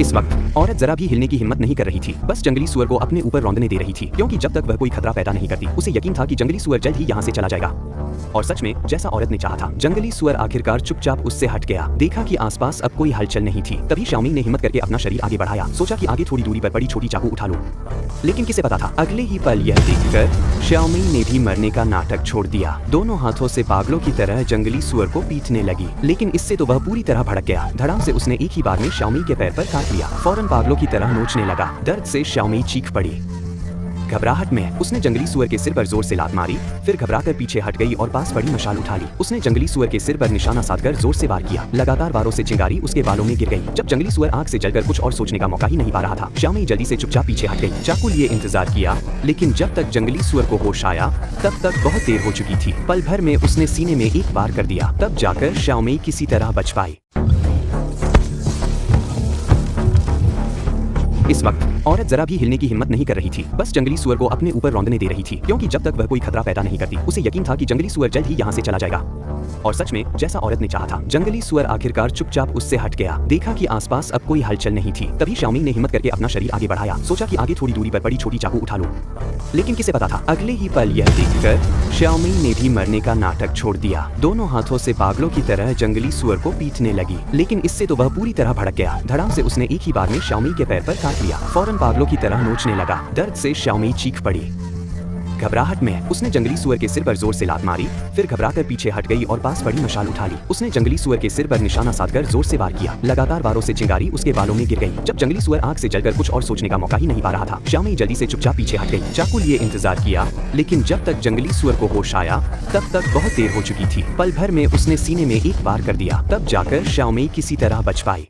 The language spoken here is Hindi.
इस वक्त औरत जरा भी हिलने की हिम्मत नहीं कर रही थी, बस जंगली सुअर को अपने ऊपर रौंदने दे रही थी, क्योंकि जब तक वह कोई खतरा पैदा नहीं करती उसे यकीन था कि जंगली सुअर जल्द ही यहाँ से चला जाएगा। और सच में जैसा औरत ने चाहा था, जंगली सुअर आखिरकार चुपचाप उससे हट गया। देखा कि आसपास अब कोई हलचल नहीं थी, तभी शाओमिंग ने हिम्मत करके अपना शरीर आगे बढ़ाया। सोचा कि आगे थोड़ी दूरी पर पड़ी छोटी चाकू उठा लूं। लेकिन किसे पता था, अगले ही पल यह देखकर शाओमिंग ने भी मरने का नाटक छोड़ दिया। दोनों हाथों से पागलों की तरह जंगली सुअर को पीटने लगी, लेकिन इससे तो वह पूरी तरह भड़क गया। धड़ाम से उसने एक ही बार में शाओमिंग के पैर पर काट लिया। फौरन पागलों की तरह नोचने लगा। दर्द से शाओमिंग चीख पड़ी। घबराहट में उसने जंगली सुअर के सिर पर जोर से लात मारी, फिर घबराकर पीछे हट गई और पास पड़ी मशाल उठा ली। उसने जंगली सुअर के सिर पर निशाना साधकर जोर से वार किया। लगातार वारों से चिंगारी उसके बालों में गिर गई। जब जंगली सुअर आग से जलकर कुछ और सोचने का मौका ही नहीं पा रहा था, शाओमिंग जल्दी से चुपचाप पीछे हट गई। चाकू लिए इंतजार किया, लेकिन जब तक जंगली सुअर को होश आया तब तक बहुत देर हो चुकी थी। पल भर में उसने सीने में एक वार कर दिया, तब जाकर शाओमिंग किसी तरह बच पाई। इस वक्त औरत जरा भी हिलने की हिम्मत नहीं कर रही थी, बस जंगली सुअर को अपने ऊपर रौंदने दे रही थी, क्योंकि जब तक वह कोई खतरा पैदा नहीं करती उसे यकीन था कि जंगली सुअर जल्द ही यहाँ से चला जाएगा। और सच में जैसा औरत ने चाहा था, जंगली सुअर आखिरकार चुपचाप उससे हट गया। देखा कि आसपास अब कोई हलचल नहीं थी, तभी शाओमिंग ने हिम्मत करके अपना शरीर आगे बढ़ाया। सोचा कि आगे थोड़ी दूरी पर पड़ी छोटी चाकू उठा लूं। लेकिन किसे पता था, अगले ही पल यह देखकर शाओमिंग ने भी मरने का नाटक छोड़ दिया। दोनों हाथों से पागलों की तरह जंगली सुअर को पीटने लगी, लेकिन इससे तो वह पूरी तरह भड़क गया। धड़ाम से उसने एक ही बार में शाओमिंग के पैर पर काट लिया। फौरन पागलों की तरह नोचने लगा। दर्द से शाओमिंग चीख पड़ी। घबराहट में उसने जंगली सुअर के सिर पर जोर से लात मारी, फिर घबराकर पीछे हट गई और पास पड़ी मशाल उठा ली। उसने जंगली सुअर के सिर पर निशाना साधकर जोर से वार किया। लगातार वारों से चिंगारी उसके बालों में गिर गई। जब जंगली सुअर आग से जलकर कुछ और सोचने का मौका ही नहीं पा रहा था, शाओमिंग जल्दी से चुपचाप पीछे हट गई। चाकू लिए इंतजार किया, लेकिन जब तक जंगली सुअर को होश आया तब तक बहुत देर हो चुकी थी। पल भर में उसने सीने में एक वार कर दिया, तब जाकर शाओमिंग किसी तरह बच पाई।